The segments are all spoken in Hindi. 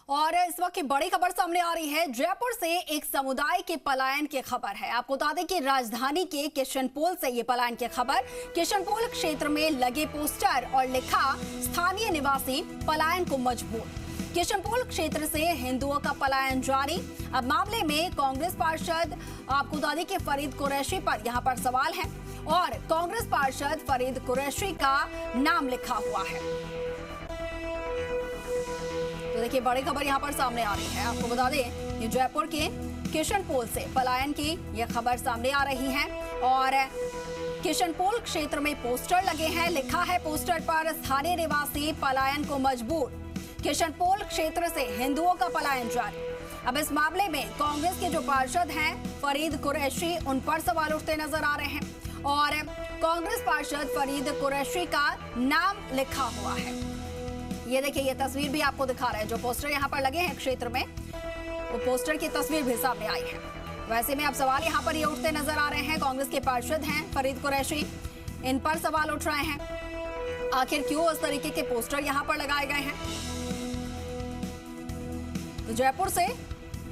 और इस वक्त की बड़ी खबर सामने आ रही है। जयपुर से एक समुदाय के पलायन की खबर है। आपको बता दें कि राजधानी के किशनपोल से ये पलायन की खबर। किशनपोल क्षेत्र में लगे पोस्टर और लिखा, स्थानीय निवासी पलायन को मजबूर। किशनपोल क्षेत्र से हिंदुओं का पलायन जारी। अब मामले में कांग्रेस पार्षद आपको बता दें कि फरीद कुरैशी पर यहाँ पर सवाल है और कांग्रेस पार्षद फरीद कुरैशी का नाम लिखा हुआ है। तो देखिए, बड़ी खबर यहां पर सामने आ रही है। आपको बता दें कि जयपुर के किशनपोल से पलायन की यह खबर सामने आ रही है और किशनपोल क्षेत्र में पोस्टर लगे हैं। लिखा है पोस्टर पर, स्थानीय निवासी पलायन को मजबूर। किशनपोल क्षेत्र से हिंदुओं का पलायन जारी। अब इस मामले में कांग्रेस के जो पार्षद हैं फरीद कुरैशी, उन पर सवाल उठते नजर आ रहे हैं और कांग्रेस पार्षद फरीद कुरैशी का नाम लिखा हुआ है। ये देखिए, ये तस्वीर भी आपको दिखा रहे हैं। जो पोस्टर यहाँ पर लगे हैं क्षेत्र में, वो पोस्टर की तस्वीर भी सामने आई है। वैसे में अब सवाल यहाँ पर ये उठते नजर आ रहे हैं। कांग्रेस के पार्षद हैं फरीद कुरैशी, इन पर सवाल उठ रहे हैं, आखिर क्यों इस तरीके के पोस्टर यहाँ पर लगाए गए हैं। तो जयपुर से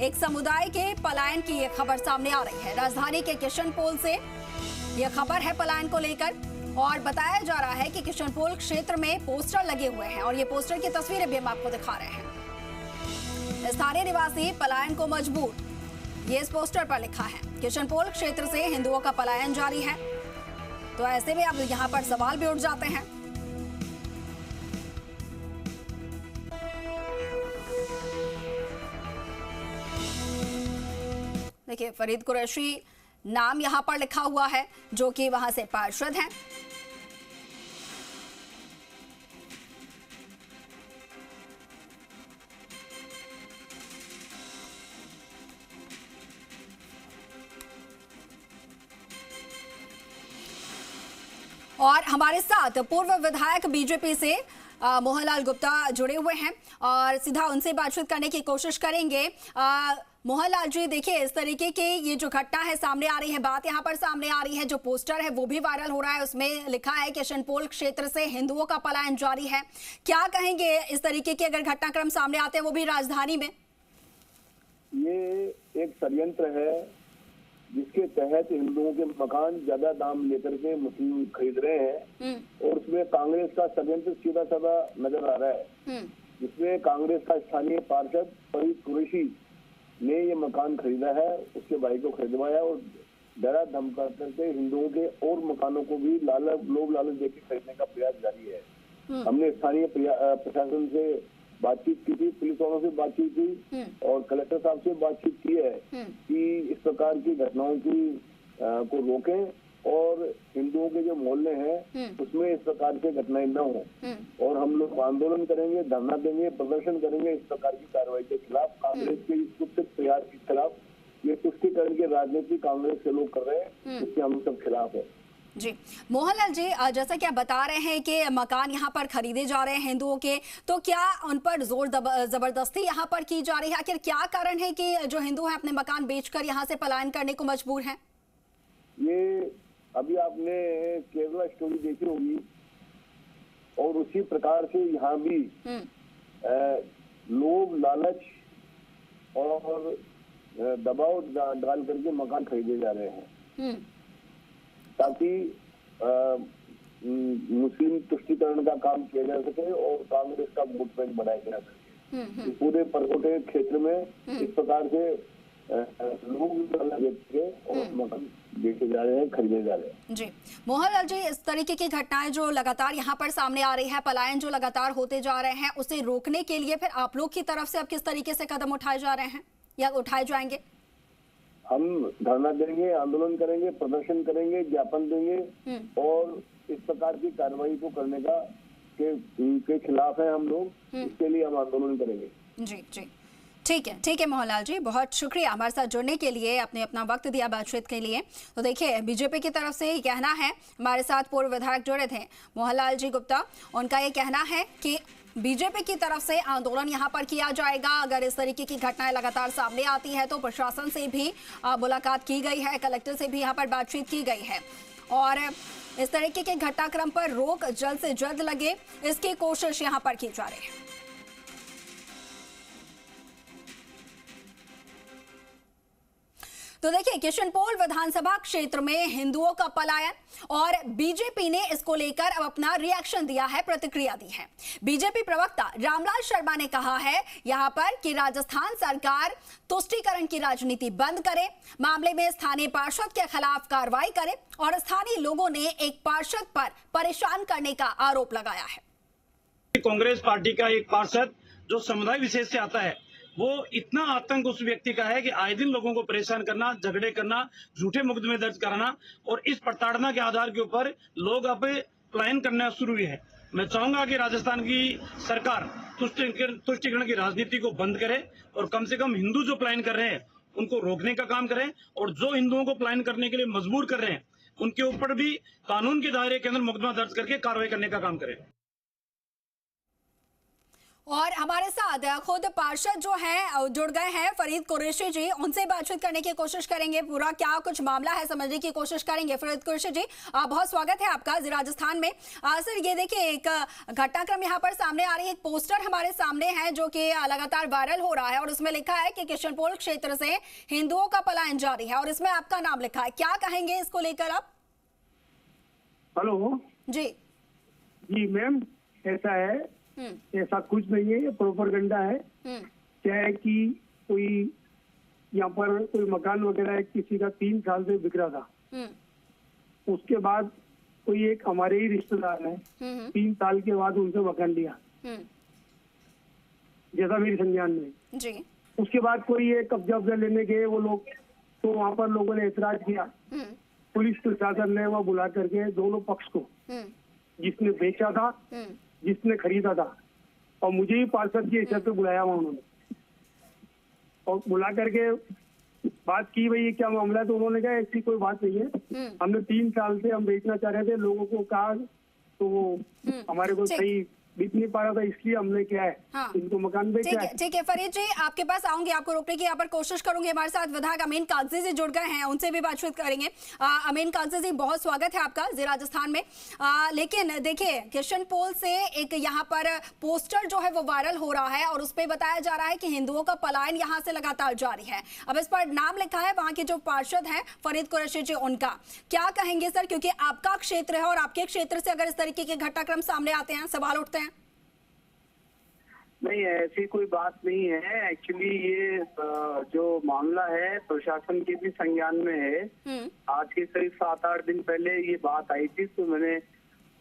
एक समुदाय के पलायन की ये खबर सामने आ रही है। राजधानी के किशनपोल से यह खबर है पलायन को लेकर और बताया जा रहा है कि किशनपोल क्षेत्र में पोस्टर लगे हुए हैं और ये पोस्टर की तस्वीरें भी हम आपको दिखा रहे हैं। स्थानीय निवासी पलायन को मजबूर, ये इस पोस्टर पर लिखा है। किशनपोल क्षेत्र से हिंदुओं का पलायन जारी है। तो ऐसे में अब यहाँ पर सवाल भी उठ जाते हैं। देखिए, फरीद कुरैशी नाम यहां पर लिखा हुआ है, जो कि वहां से पार्षद हैं। और हमारे साथ पूर्व विधायक बीजेपी से मोहनलाल गुप्ता जुड़े हुए हैं और सीधा उनसे बातचीत करने की कोशिश करेंगे। मोहनलाल जी, देखिए, इस तरीके की ये जो घटना है सामने आ रही है, बात यहाँ पर सामने आ रही है। जो पोस्टर है वो भी वायरल हो रहा है, उसमें लिखा है किशनपोल क्षेत्र से हिंदुओं का पलायन जारी है। क्या कहेंगे इस तरीके के अगर घटनाक्रम सामने आते हैं, वो भी राजधानी में? ये एक षड्यंत्र है जिसके तहत हिंदुओं के मकान ज्यादा दाम लेकर के मुस्लिम खरीद रहे हैं और उसमें कांग्रेस का षड्यंत्र सीधा साधा नजर आ रहा है, जिसमें कांग्रेस का स्थानीय पार्षद फरीद कुरैशी ने ये मकान खरीदा है, उसके भाई को खरीदवाया और डरा धमका करके हिंदुओं के और मकानों को भी लोभ लालच देकर खरीदने का प्रयास जारी है। हमने स्थानीय प्रशासन से बातचीत की थी, पुलिस वालों से बातचीत की और कलेक्टर साहब से बातचीत की है कि इस प्रकार की घटनाओं की को रोकें और हिंदुओं के जो मोहल्ले हैं उसमें इस प्रकार की घटनाएं न हो। और हम लोग आंदोलन करेंगे, धरना देंगे, प्रदर्शन करेंगे इस प्रकार की कार्रवाई के खिलाफ, कांग्रेस के इस कुत्सित प्रयास के खिलाफ। ये तुष्टिकरण की राजनीति कांग्रेस के लोग कर रहे हैं, इसके हम सब खिलाफ है। जी मोहनलाल जी, जैसा कि आप बता रहे हैं कि मकान यहाँ पर खरीदे जा रहे हैं हिंदुओं के, तो क्या उन पर जोर जबरदस्ती यहाँ पर की जा रही है? आखिर क्या कारण है कि जो हिंदू हैं अपने मकान बेचकर यहाँ से पलायन करने को मजबूर हैं? ये अभी आपने केरला स्टोरी देखी होगी और उसी प्रकार से यहाँ भी लोभ लालच और दबाव डाल करके मकान खरीदे जा रहे हैं ताकि मुस्लिम तुष्टिकरण का काम किया जा सके और कांग्रेस का वोट बैंक बढ़ाया जा सके। पूरे परकोटे क्षेत्र में इस प्रकार से लोग और मकान बेचे जा रहे हैं, खरीदे जा रहे हैं। जी मोहनलाल जी, इस तरीके की घटनाएं जो लगातार यहाँ पर सामने आ रही है, पलायन जो लगातार होते जा रहे हैं, उसे रोकने के लिए फिर आप लोग की तरफ से अब किस तरीके से कदम उठाए जा रहे हैं या उठाए जाएंगे? हम धरना देंगे, आंदोलन करेंगे, प्रदर्शन करेंगे, ज्ञापन देंगे और इस प्रकार की कार्रवाई को करने का के खिलाफ है हम लोग। इसके लिए हम आंदोलन करेंगे। जी जी, ठीक है मोहनलाल जी, बहुत शुक्रिया हमारे साथ जुड़ने के लिए, आपने अपना वक्त दिया बातचीत के लिए। तो देखिए, बीजेपी की तरफ से ये कहना है, हमारे साथ पूर्व विधायक जुड़े थे मोहनलाल जी गुप्ता, उनका ये कहना है कि बीजेपी की तरफ से आंदोलन यहाँ पर किया जाएगा। अगर इस तरीके की घटनाएं लगातार सामने आती है तो प्रशासन से भी मुलाकात की गई है, कलेक्टर से भी यहाँ पर बातचीत की गई है और इस तरीके के घटनाक्रम पर रोक जल्द से जल्द लगे, इसकी कोशिश यहाँ पर की जा रही है। तो देखिए, किशनपोल विधानसभा क्षेत्र में हिंदुओं का पलायन और बीजेपी ने इसको लेकर अब अपना रिएक्शन दिया है, प्रतिक्रिया दी है। बीजेपी प्रवक्ता रामलाल शर्मा ने कहा है यहां पर कि राजस्थान सरकार तुष्टीकरण की राजनीति बंद करे, मामले में स्थानीय पार्षद के खिलाफ कार्रवाई करे और स्थानीय लोगों ने एक पार्षद पर परेशान करने का आरोप लगाया है। कांग्रेस पार्टी का एक पार्षद जो समुदाय विशेष से आता है, वो इतना आतंक उस व्यक्ति का है कि आए दिन लोगों को परेशान करना, झगड़े करना, झूठे मुकदमे दर्ज कराना और इस प्रताड़ना के आधार के ऊपर लोग अब पलायन करना शुरू हुए हैं। मैं चाहूंगा कि राजस्थान की सरकार तुष्टीकरण की राजनीति को बंद करे और कम से कम हिंदू जो पलायन कर रहे हैं उनको रोकने का काम करें और जो हिंदुओं को पलायन करने के लिए मजबूर कर रहे हैं उनके ऊपर भी कानून के दायरे के अंदर मुकदमा दर्ज करके कार्रवाई करने का काम करें। और हमारे साथ खुद पार्षद जो हैं जुड़ गए हैं, फरीद कुरैशी जी, उनसे बातचीत करने की कोशिश करेंगे, पूरा क्या कुछ मामला है समझने की कोशिश करेंगे। फरीद कुरैशी जी, बहुत स्वागत है आपका राजस्थान में। सर, ये देखिए, एक घटनाक्रम यहाँ पर सामने आ रही है, एक पोस्टर हमारे सामने है जो कि लगातार वायरल हो रहा है और उसमें लिखा है कि किशनपोल क्षेत्र से हिंदुओं का पलायन जारी है और इसमें आपका नाम लिखा है। क्या कहेंगे इसको लेकर आप? हेलो जी जी मैम, ऐसा है, ऐसा कुछ नहीं है, ये प्रोपेगेंडा है। क्या है कि कोई यहाँ पर कोई मकान वगैरह किसी का 3 साल से बिक रहा था, उसके बाद कोई एक हमारे ही रिश्तेदार है 3 साल के बाद उनसे मकान लिया, जैसा मेरी संज्ञान में जी। उसके बाद कोई एक कब्जा लेने गए वो लोग, तो वहाँ पर लोगों ने ऐतराज किया। पुलिस प्रशासन ने वह बुला करके दोनों पक्ष को, जिसने बेचा था, जिसने खरीदा था, और मुझे ही पार्षद की हैसियत पे बुलाया वहाँ उन्होंने और बुला करके बात की, भाई ये क्या मामला है। तो उन्होंने कहा ऐसी कोई बात नहीं है, हमने 3 साल से हम बेचना चाह रहे थे, लोगों को कहा तो वो हमारे को सही बीत नहीं पा रहा था, इसलिए हमने क्या है इनको मकान बेचा है। ठीक है फरीद जी, आपके पास आऊंगी, आपको रोकने की यहाँ पर कोशिश करूंगी। हमारे साथ विधायक अमीन कागजी जी जुड़ गए हैं, उनसे भी बातचीत करेंगे। अमीन कागजी जी, बहुत स्वागत है आपका राजस्थान में। लेकिन देखिए, किशनपोल से एक यहाँ पर पोस्टर जो है वो वायरल हो रहा है और उस पर बताया जा रहा है कि हिंदुओं का पलायन यहाँ से लगातार जारी है। अब इस पर नाम लिखा है वहाँ के जो पार्षद हैं फरीद कुरैशी जी, उनका क्या कहेंगे सर? क्योंकि आपका क्षेत्र है और आपके क्षेत्र से अगर इस तरीके के घटनाक्रम सामने आते हैं, सवाल उठते हैं। नहीं, ऐसी कोई बात नहीं है। एक्चुअली ये जो मामला है प्रशासन के भी संज्ञान में है। आज के करीब 7-8 दिन पहले ये बात आई थी, तो मैंने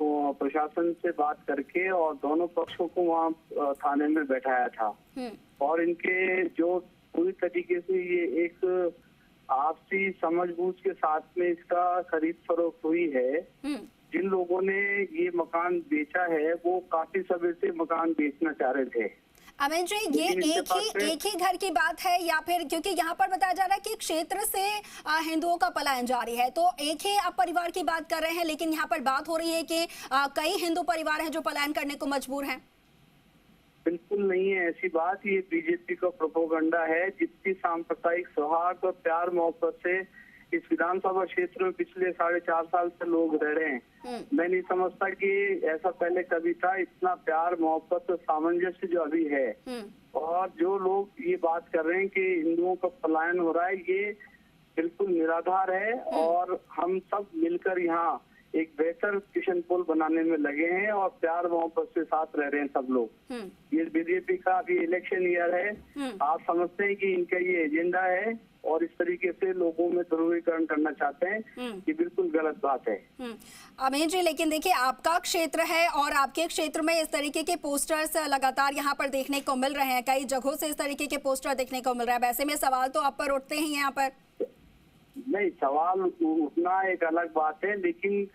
प्रशासन से बात करके और दोनों पक्षों को वहाँ थाने में बैठाया था और इनके जो पूरी तरीके से ये एक आपसी समझबूझ के साथ में इसका खरीद फरोख्त हुई है। जिन लोगों ने ये मकान बेचा है वो काफी समय से मकान बेचना चाह रहे थे। अमीन जी, ये एक ही घर की बात है या फिर, क्योंकि यहाँ पर बताया जा रहा है कि क्षेत्र से हिंदुओं का पलायन जारी है, तो एक ही आप परिवार की बात कर रहे हैं, लेकिन यहाँ पर बात हो रही है कि कई हिंदू परिवार हैं जो पलायन करने को मजबूर हैं। बिल्कुल नहीं है ऐसी बात, ये बीजेपी का प्रोपेगेंडा है। जितनी सांप्रदायिक सौहार्द और प्यार मोहब्बत से इस विधानसभा क्षेत्र में पिछले 4.5 साल से लोग रह रहे हैं, मैं नहीं समझता कि ऐसा पहले कभी था। इतना प्यार मोहब्बत और सामंजस्य जो अभी है, और जो लोग ये बात कर रहे हैं कि हिंदुओं का पलायन हो रहा है, ये बिल्कुल निराधार है। और हम सब मिलकर यहाँ एक बेहतर किशनपोल बनाने में लगे हैं और प्यार मोहब्बत से साथ रह रहे हैं सब लोग। ये बीजेपी का अभी इलेक्शन ईयर है, आप समझते हैं कि इनका ये एजेंडा है और इस तरीके से लोगों में ध्रुवीकरण करना चाहते हैं, ये बिल्कुल गलत बात है। अमीन जी, लेकिन देखिए, आपका क्षेत्र है और आपके क्षेत्र में इस तरीके के पोस्टर्स लगातार यहाँ पर देखने को मिल रहे हैं, कई जगहों से इस तरीके के पोस्टर देखने को मिल रहा है। वैसे में सवाल तो आप पर उठते ही यहाँ पर। नहीं, सवाल उठना एक अलग बात है, लेकिन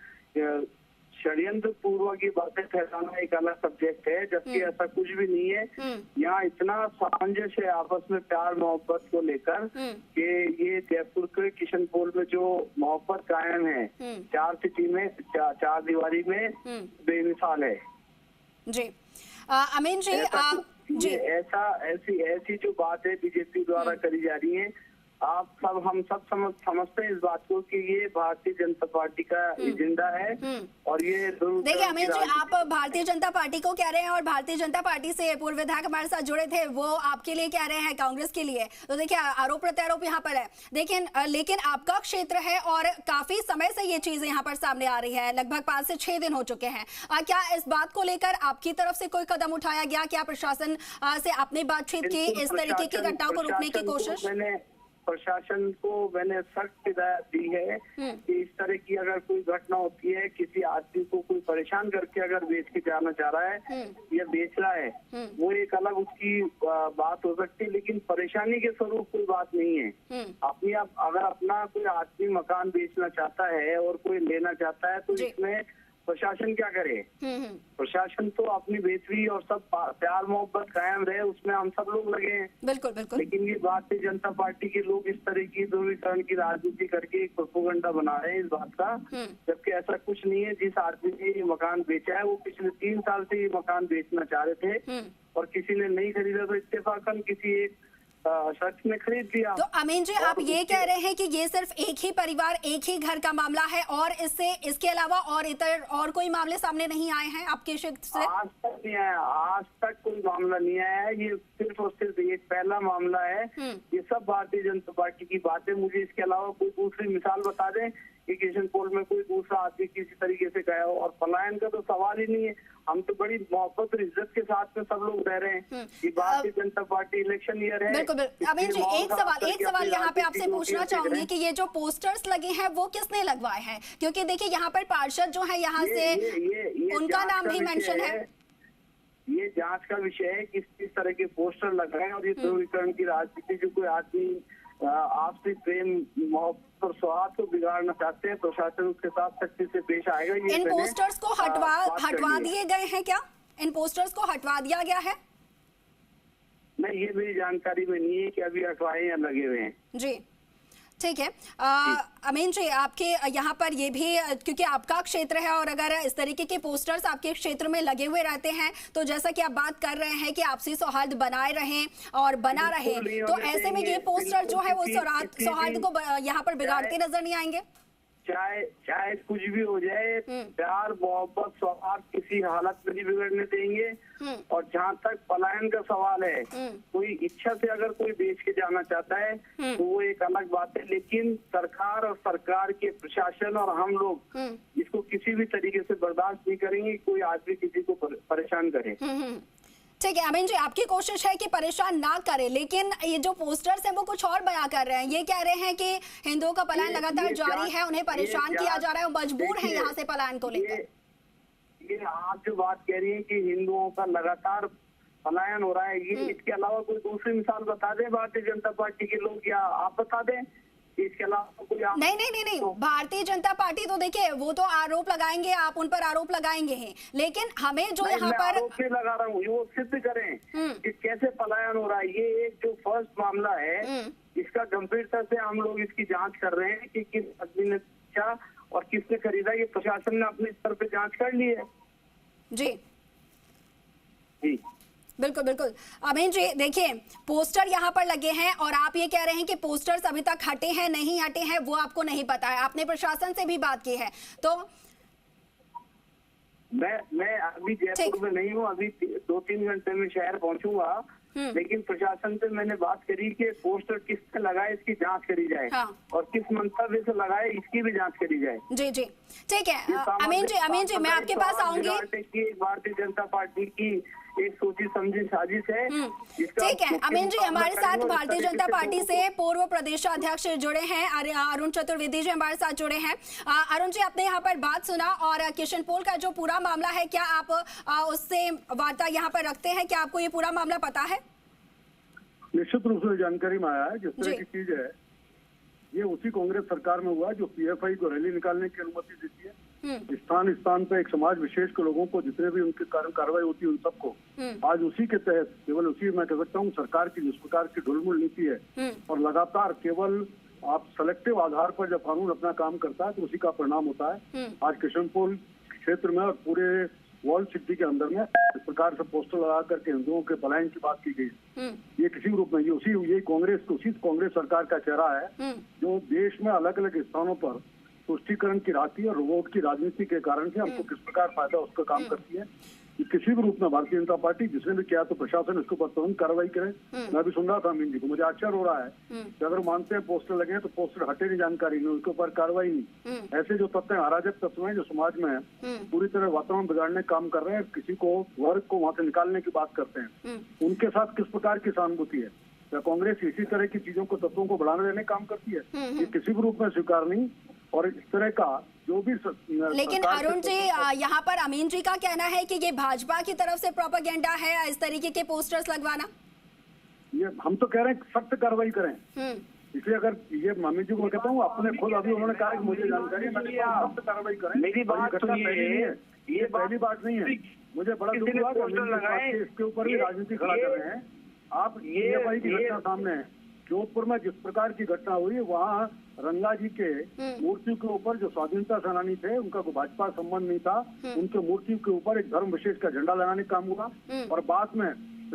षड्यंत्र पूर्वक ये बातें फैलाना एक अलग सब्जेक्ट है, जबकि ऐसा कुछ भी नहीं है। यहाँ इतना सामंजस्य है आपस में प्यार मोहब्बत को लेकर कि ये जयपुर के किशनपोल में जो मोहब्बत कायम है 4 सिटी में 4 दीवारी में, बेमिसाल है जी। अमीन जी, ऐसी जो बात है बीजेपी द्वारा करी जा रही है, हम सब समझते हैं इस बात को कि ये भारतीय जनता पार्टी का एजेंडा है और ये देखिए अमित जी, आप भारतीय जनता पार्टी को कह रहे हैं और भारतीय जनता पार्टी से पूर्व विधायक हमारे साथ जुड़े थे, वो आपके लिए कह रहे हैं, कांग्रेस के लिए। तो देखिए आरोप प्रत्यारोप यहाँ पर है, लेकिन आपका क्षेत्र है और काफी समय से ये चीजें यहाँ पर सामने आ रही है, लगभग 5 से 6 दिन हो चुके हैं। क्या इस बात को लेकर आपकी तरफ से कोई कदम उठाया गया? क्या प्रशासन से आपने बातचीत की इस तरीके की घटनाओं को रोकने की कोशिश? प्रशासन को मैंने सख्त हिदायत दी है कि इस तरह की अगर कोई घटना होती है, किसी आदमी को कोई परेशान करके अगर बेच के जाना चाह रहा है या बेच रहा है, वो एक अलग उसकी बात हो सकती है, लेकिन परेशानी के स्वरूप कोई बात नहीं है। अगर अपना कोई आदमी मकान बेचना चाहता है और कोई लेना चाहता है तो इसमें प्रशासन क्या करे? प्रशासन तो अपनी बेहतरी और सब प्यार मोहब्बत कायम रहे, उसमें हम सब लोग लगे हैं। बिल्कुल बिल्कुल। लेकिन ये भारतीय जनता पार्टी के लोग इस तरह की ध्रुवीकरण की राजनीति करके एक प्रोपेगेंडा बना रहे हैं इस बात का, जबकि ऐसा कुछ नहीं है। जिस आदमी ने ये मकान बेचा है वो पिछले 3 साल से ये मकान बेचना चाह रहे थे और किसी ने नहीं खरीदा तो इत्तेफाकन किसी एक शख्स ने खरीद लिया। तो अमीन जी, आप ये कह रहे हैं कि ये सिर्फ एक ही परिवार, एक ही घर का मामला है और इसके अलावा और कोई मामले सामने नहीं आए हैं आपके क्षेत्र से? आज तक नहीं आया, आज तक कोई मामला नहीं आया है। ये सिर्फ और सिर्फ एक पहला मामला है। ये सब भारतीय जनता पार्टी की बात है। मुझे इसके अलावा कोई दूसरी मिसाल बता दें कि किशन पोल में कोई दूसरा आदमी किसी तरीके से गया हो। और पलायन का तो सवाल ही नहीं है। हम तो बड़ी मोहब्बत और इज्जत के साथ में सब लोग रह रहे हैं। ये Bharatiya Janata party election year है। बिल्कुल बिल्कुल। अमीन जी, एक सवाल यहाँ पे आपसे पूछना चाहूंगी कि ये जो पोस्टर्स लगे हैं वो किसने लगवाए हैं? क्योंकि देखिए यहाँ पर पार्षद जो है यहाँ से उनका नाम भी मेंशन है। ये जांच का विषय है किस तरह के पोस्टर लगाए और ये ध्रुवीकरण की राजनीति जो कोई आदमी आपसी प्रेम मोहब्बत और सौहार्द को बिगाड़ना चाहते हैं, प्रशासन उसके साथ सख्ती से पेश आएगा। इन पोस्टर्स को हटवा दिए गए हैं क्या? इन पोस्टर्स को हटवा दिया गया है? नहीं, ये मेरी जानकारी में नहीं है कि अभी हटवाए या लगे हुए हैं। जी ठीक है। अमीन जी, आपके यहाँ पर ये भी क्योंकि आपका क्षेत्र है और अगर इस तरीके के पोस्टर्स आपके क्षेत्र में लगे हुए रहते हैं तो जैसा कि आप बात कर रहे हैं कि आपसी सौहार्द बनाए रहें और बना रहे, तो ऐसे में ये पोस्टर जो है वो सौहार्द को यहाँ पर बिगाड़ते नजर नहीं आएंगे? चाहे कुछ भी हो जाए, प्यार मोहब्बत सौहार्द किसी हालत में नहीं बिगड़ने देंगे। और जहाँ तक पलायन का सवाल है, कोई इच्छा से अगर कोई बेच के जाना चाहता है तो वो एक अलग बात है, लेकिन सरकार और सरकार के प्रशासन और हम लोग इसको किसी भी तरीके से बर्दाश्त नहीं करेंगे कोई आदमी किसी को परेशान करे। ठीक है अमीन जी, आपकी कोशिश है कि परेशान ना करें, लेकिन ये जो पोस्टर्स हैं वो कुछ और बयां कर रहे हैं। ये कह रहे हैं कि हिंदुओं का पलायन लगातार जारी है, उन्हें परेशान किया जा रहा है, मजबूर है यहाँ से पलायन को लेकर। ये आप जो बात कह रही है कि हिंदुओं का लगातार पलायन हो रहा है, ये इसके अलावा कोई दूसरी मिसाल बता दें भारतीय जनता पार्टी के लोग, या आप बता दें इसके अलावा कोई? नहीं, भारतीय जनता पार्टी तो देखिए वो तो आरोप लगाएंगे, आप उन पर आरोप लगाएंगे हैं, लेकिन हमें जो यहाँ पर आरोप नहीं लगा रहा हूँ, वो सिद्ध करें कि कैसे पलायन हो रहा है। ये एक जो फर्स्ट मामला है, इसका गंभीरता से हम लोग इसकी जांच कर रहे हैं कि किस आदमी ने बेचा और किसने खरीदा। ये प्रशासन ने अपने स्तर पे जांच कर ली है। जी बिल्कुल बिल्कुल। अमीन जी देखिए, पोस्टर यहाँ पर लगे हैं और आप ये कह रहे हैं कि पोस्टर्स अभी तक हटे हैं नहीं हटे हैं वो आपको नहीं पता है, आपने प्रशासन से भी बात की है। तो मैं अभी जयपुर में नहीं हूँ, अभी 2-3 घंटे में शहर पहुँचूंगा, लेकिन प्रशासन से मैंने बात करी कि पोस्टर किसने लगाए इसकी जांच करी जाए। और किस मंतव्य से लगाए इसकी भी जांच करी जाए। जी ठीक है अमीन जी मैं आपके पास आऊंगी। भारतीय जनता पार्टी की एक सोची समझी साजिश है। ठीक है अमीन जी, हमारे साथ भारतीय जनता पार्टी से पूर्व प्रदेशाध्यक्ष जुड़े हैं, अरुण चतुर्वेदी जी हमारे साथ जुड़े हैं। अरुण जी, आपने यहाँ पर बात सुना और किशन पोल का जो पूरा मामला है, क्या आप उससे वार्ता यहाँ पर रखते हैं? क्या आपको ये पूरा मामला पता है? निश्चित रूप से जानकारी में आया है। जिस तरह की चीज है ये उसी कांग्रेस सरकार में हुआ जो पीएफआई को रैली निकालने की अनुमति देती है। स्थान स्थान पे एक समाज विशेष के लोगों को जितने भी उनके कारण कार्रवाई होती है उन सबको आज उसी के तहत केवल उसी मैं कह सकता हूँ सरकार की जिस प्रकार की ढुलमुल नीति है और लगातार केवल आप सेलेक्टिव आधार पर जब कानून अपना काम करता है तो उसी का परिणाम होता है। आज किशन पोल क्षेत्र में और पूरे वर्ल्ड सिटी के अंदर में इस प्रकार से पोस्टर लगा करके हिंदुओं के पलायन की बात की गई। ये किसी रूप में ये कांग्रेस सरकार का चेहरा है जो देश में अलग अलग स्थानों पर तुष्टीकरण की राजनीति और वोट की राजनीति के कारण से हमको किस प्रकार फायदा उसका काम करती है। किसी भी रूप में भारतीय जनता पार्टी जिसने भी किया तो प्रशासन इसके ऊपर तुरंत कार्रवाई करे। मैं भी सुन रहा था अमीन जी को, मुझे आश्चर्य हो रहा है कि अगर मानते हैं पोस्टर लगे हैं तो पोस्टर हटे नहीं, जानकारी नहीं, उसके ऊपर कार्रवाई नहीं। ऐसे जो तत्व हैं, अराजक तत्व हैं जो समाज में पूरी तरह वातावरण बिगाड़ने काम कर रहे हैं, किसी को वर्ग को वहां से निकालने की बात करते हैं, उनके साथ किस प्रकार की सहानुभूति है? क्या कांग्रेस इसी तरह की चीजों को, तत्वों को बढ़ाने देने काम करती है? ये किसी भी रूप में स्वीकार नहीं। और इस तरह का जो भी लेकिन अरुण जी, यहाँ पर अमीन जी का कहना है कि ये भाजपा की तरफ से प्रोपेगेंडा है इस तरीके के पोस्टर्स लगवाना। ये हम तो कह रहे हैं सख्त कार्रवाई करें। इसलिए अगर ये अमीन जी को कहता हूँ, अपने खुद अभी उन्होंने कहा कि मुझे जानकारी है, सख्त कार्रवाई करें। मेरी बात ये पहली बात नहीं है। मुझे बड़ा दुख हुआ कि इसके ऊपर भी राजनीति खड़ा कर रहे हैं आप। ये भाई की घटना सामने है, जोधपुर में जिस प्रकार की घटना हुई, वहाँ रंगा जी के मूर्ति के ऊपर जो स्वाधीनता सेनानी थे, उनका कोई भाजपा संबंध नहीं था, उनके मूर्ति के ऊपर एक धर्म विशेष का झंडा लगाने का काम हुआ और बाद में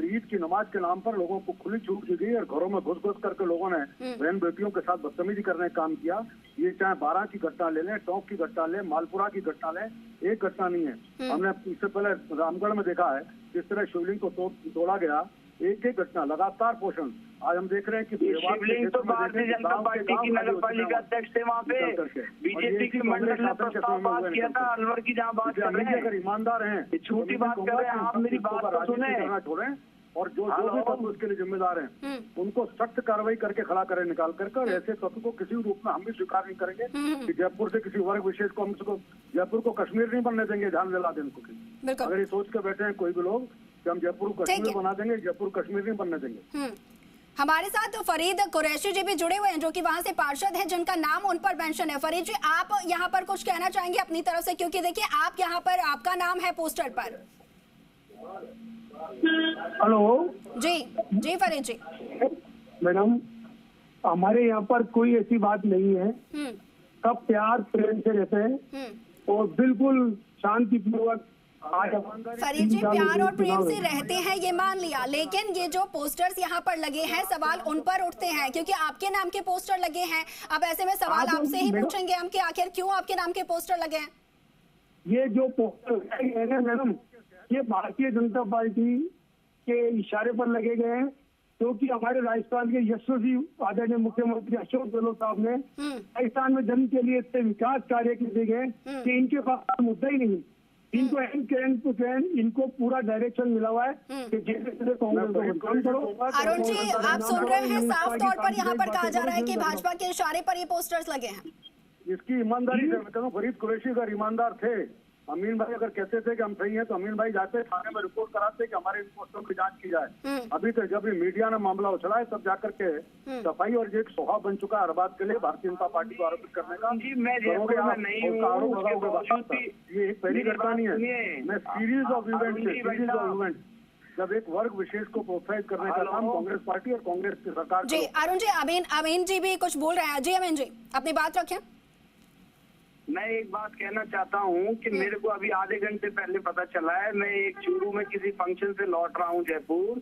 ईद की नमाज के नाम पर लोगों को खुली छूट दी गई और घरों में घुस करके लोगों ने बहन बेटियों के साथ बदतमीजी करने का काम किया। ये चाहे 12 की घटना ले लें, टोंक की घटना लें, मालपुरा की घटना लें, एक घटना नहीं है। हमने इससे पहले रामगढ़ में देखा है किस तरह शिवलिंग को तोड़ा गया, एक एक घटना लगातार पोषण। आज हम देख रहे हैं कि शिवलिंग तो भारतीय जनता पार्टी की नगर पालिका अध्यक्ष थे, वहाँ पे बीजेपी के मंडल ने प्रस्ताव पास किया था अलवर की, जहाँ बात कर रहे हैं। अगर ईमानदार हैं, झूठी बात कर रहे हैं आप, मेरी बात तो सुने। छोड़ें और जो भी तत्व उसके लिए जिम्मेदार हैं उनको सख्त कार्रवाई करके खड़ा करें निकाल करके। और ऐसे तत्व को किसी रूप में हम भी स्वीकार नहीं करेंगे कि जयपुर से किसी वर्ग विशेष को, हम जयपुर को कश्मीर नहीं बनने देंगे। ध्यान दिला दें उनको, अगर ये सोच के बैठे हैं कोई भी लोग कि हम जयपुर को कश्मीर बना देंगे, जयपुर कश्मीर नहीं बनने देंगे। हमारे साथ फरीद कुरैशी जी भी जुड़े हुए हैं जो कि वहां से पार्षद हैं, जिनका नाम उन पर मेंशन है। फरीद जी, आप यहाँ पर कुछ कहना चाहेंगे अपनी तरफ से, क्योंकि देखिए आप यहाँ पर, आपका नाम है पोस्टर पर। हेलो जी फरीद जी। मैडम, हमारे यहाँ पर कोई ऐसी बात नहीं है, सब प्यार प्रेम से रहते हैं और बिल्कुल शांतिपूर्वक। फरीद जी, प्यार और प्रेम से रहते हैं ये मान लिया, लेकिन ये जो पोस्टर्स यहाँ पर लगे हैं सवाल उन पर उठते हैं क्योंकि आपके नाम के पोस्टर लगे हैं। अब ऐसे में सवाल आपसे ही पूछेंगे हम कि आखिर क्यों आपके नाम के पोस्टर लगे हैं? ये जो पोस्टर है ना मैडम, ये भारतीय जनता पार्टी के इशारे पर लगे गए हैं, क्योंकि हमारे राजस्थान के यशस्वी आदरणीय मुख्यमंत्री अशोक गहलोत साहब ने राजस्थान में जन के लिए इतने विकास कार्य किए गए कि इनके पास मुद्दा ही नहीं। इनको इनको पूरा डायरेक्शन मिला हुआ है कि जैसे कांग्रेस को काम करो। अरुण जी, आप सुन रहे हैं, साफ तौर पर यहाँ पर कहा जा रहा है कि भाजपा के इशारे पर ये पोस्टर्स लगे हैं। इसकी ईमानदारी से मैं कहूँ, फरीद कुरैशी अगर ईमानदार थे, अमीन भाई अगर कहते थे कि हम सही हैं, तो अमीन भाई जाते थाने में रिपोर्ट कराते कि हमारे इन पोस्टरों की जांच की जाए। अभी तक जब मीडिया ने मामला उछला है तब जाकर के सफाई और एक स्वभाव बन चुका है हर बात के लिए भारतीय जनता पार्टी को आरोपित करने का। ये एक पहली घटना नहीं है, मैं सीरीज ऑफ इवेंट जब एक वर्ग विशेष को प्रोत्साहित करने का काम कांग्रेस पार्टी और कांग्रेस की सरकार। जी अरुण जी, अमीन जी भी कुछ बोल रहे हैं। जी अमीन जी, अपनी बात रखें। मैं एक बात कहना चाहता हूँ कि मेरे को अभी आधे घंटे पहले पता चला है, मैं एक चूरू में किसी फंक्शन से लौट रहा हूँ जयपुर,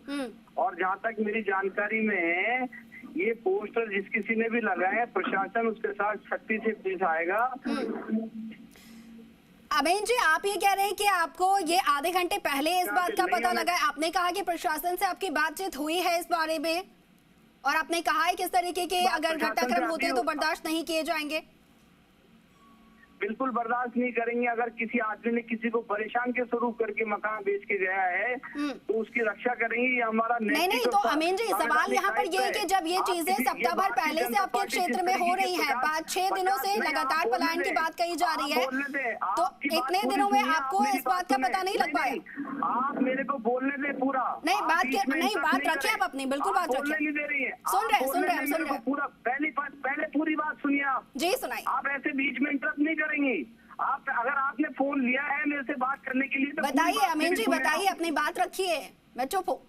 और जहाँ तक मेरी जानकारी में है ये पोस्टर जिस किसी ने भी लगाए हैं प्रशासन उसके साथ सख्ती से पेश आएगा। अमीन जी, आप ये कह रहे हैं कि आपको ये आधे घंटे पहले इस बात का पता लगा है। आपने कहा कि प्रशासन से आपकी बातचीत हुई है इस बारे में और आपने कहा है किस तरीके के अगर घटनाक्रम होते हैं तो बर्दाश्त नहीं किए जाएंगे। बिल्कुल बर्दाश्त नहीं करेंगे। अगर किसी आदमी ने किसी को परेशान के स्वरूप करके मकान बेच के गया है तो उसकी रक्षा करेंगे, ये हमारा नहीं तो अमीन जी, सवाल यहाँ पर ये है कि जब ये चीजें सप्ताह भर पहले से आपके क्षेत्र में हो रही है, 5-6 दिनों से लगातार पलायन की बात कही जा रही है, तो इतने दिनों में आपको इस बात का पता नहीं लग पाया? आप मेरे को बोलने दे पूरा। नहीं बात रखिए आप अपनी, बिल्कुल बात रखिए। सुन रहे हैं पूरा। पहले पूरी बात सुनिए आप। जी सुनाइए। आप ऐसे बीच में इंटरप्ट नहीं करेंगे। आप अगर आपने फोन लिया है मेरे से बात करने के लिए तो बताइए अमीन जी, बताइए, अपनी बात रखिए, मैं चुप हूँ।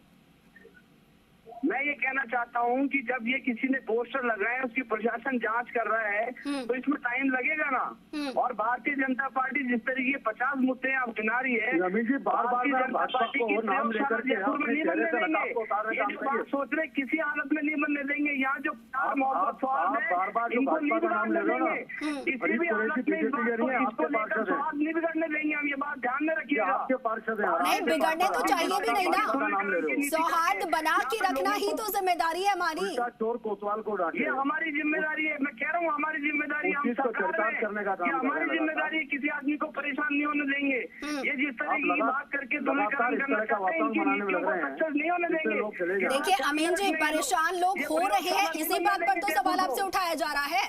मैं ये कहना चाहता हूँ कि जब ये किसी ने पोस्टर लगाए, उसकी प्रशासन जांच कर रहा है, तो इसमें टाइम लगेगा ना। और भारतीय जनता पार्टी जिस तरीके के 50 मुद्दे आप गिना रही है, सोच रहे किसी हालत में नहीं बनने देंगे। यहाँ जो स्वाद है इनको नहीं बिगाड़ने देंगे, किसी भी हालत में इसको लेकर स्वाद नहीं बिगड़ने देंगे। हम ये बात ध्यान में रखिएगा। आपके पार्षद हैं, नहीं बिगड़ने तो चाहिए भी नहीं ना, सौहार्द बना के रखना ही तो जिम्मेदारी है हमारी। चोर कोतवाल को डांटे, ये हमारी जिम्मेदारी है। मैं कह रहा हूँ हमारी जिम्मेदारी, हम सरकार करने का काम, हमारी जिम्मेदारी है। किसी आदमी को परेशान नहीं होने देंगे। ये जिस तरह की बात करके ध्रुवीकरण करना चाहते हैं, इनकी नीतियों को सक्सेस नहीं होने देंगे। देखिए अमीन जी, परेशान लोग हो रहे हैं, इसी बात पर तो सवाल आपसे उठाया जा रहा है।